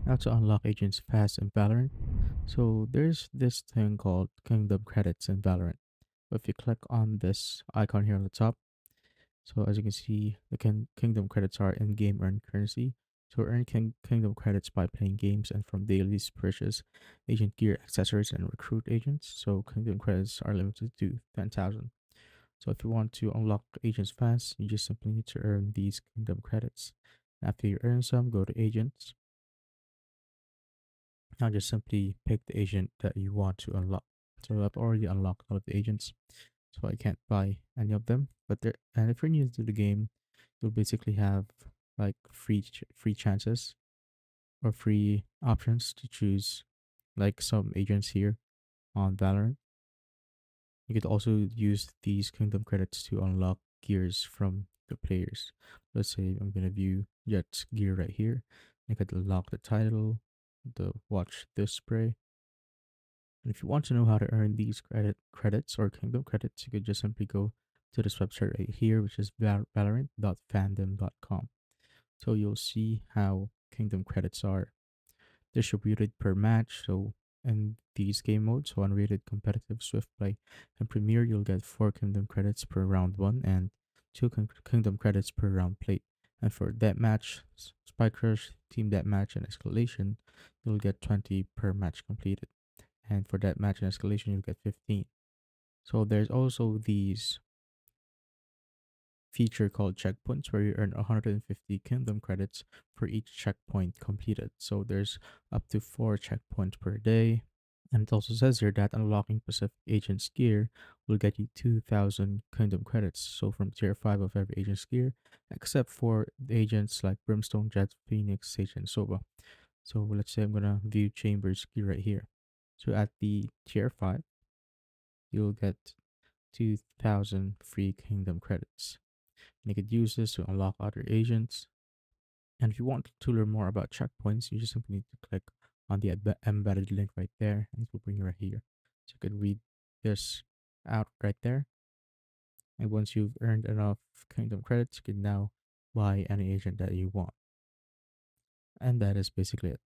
How to unlock agents fast in Valorant. So there's this thing called Kingdom Credits in Valorant. If you click on this icon here on the top, so as you can see, the Kingdom Credits are in-game earned currency. So earn Kingdom Credits by playing games and from daily purchase agent gear, accessories, and recruit agents. So Kingdom Credits are limited to 10,000. So if you want to unlock agents fast, you just simply need to earn these Kingdom Credits. After you earn some, go to agents. Now just simply pick the agent that you want to unlock. So I've already unlocked all of the agents, so I can't buy any of them. But there, and if you're new to the game, you'll basically have like free chances or free options to choose, like some agents here on Valorant. You could also use these Kingdom credits to unlock gears from the players. Let's say I'm gonna view Jet's gear right here. I could unlock the title, the watch this spray. And if you want to know how to earn these credits or Kingdom credits, you could just simply go to this website right here, which is valorant.fandom.com. So you'll see how Kingdom credits are distributed per match. So in these game modes, so unrated, competitive, swift play, and premier, you'll get 4 Kingdom credits per round one and 2 Kingdom credits per round played. And for deathmatch, spike rush, team deathmatch, and escalation, you'll get 20 per match completed. And for deathmatch and escalation, you'll get 15. So there's also these feature called checkpoints where you earn 150 Kingdom credits for each checkpoint completed. So there's up to 4 checkpoints per day. And it also says here that unlocking Pacific Agent's gear will get you 2,000 Kingdom credits. So from tier 5 of every agent's gear, except for the agents like Brimstone, Jet, Phoenix, Sage, and Sova. So let's say I'm gonna view Chamber's gear right here. So at the tier 5, you'll get 2,000 free Kingdom credits. And you could use this to unlock other agents. And if you want to learn more about checkpoints, you just simply need to click on the embedded link right there, and it will bring you right here. So you could read this out right there. And once you've earned enough Kingdom credits, you can now buy any agent that you want. And that is basically it.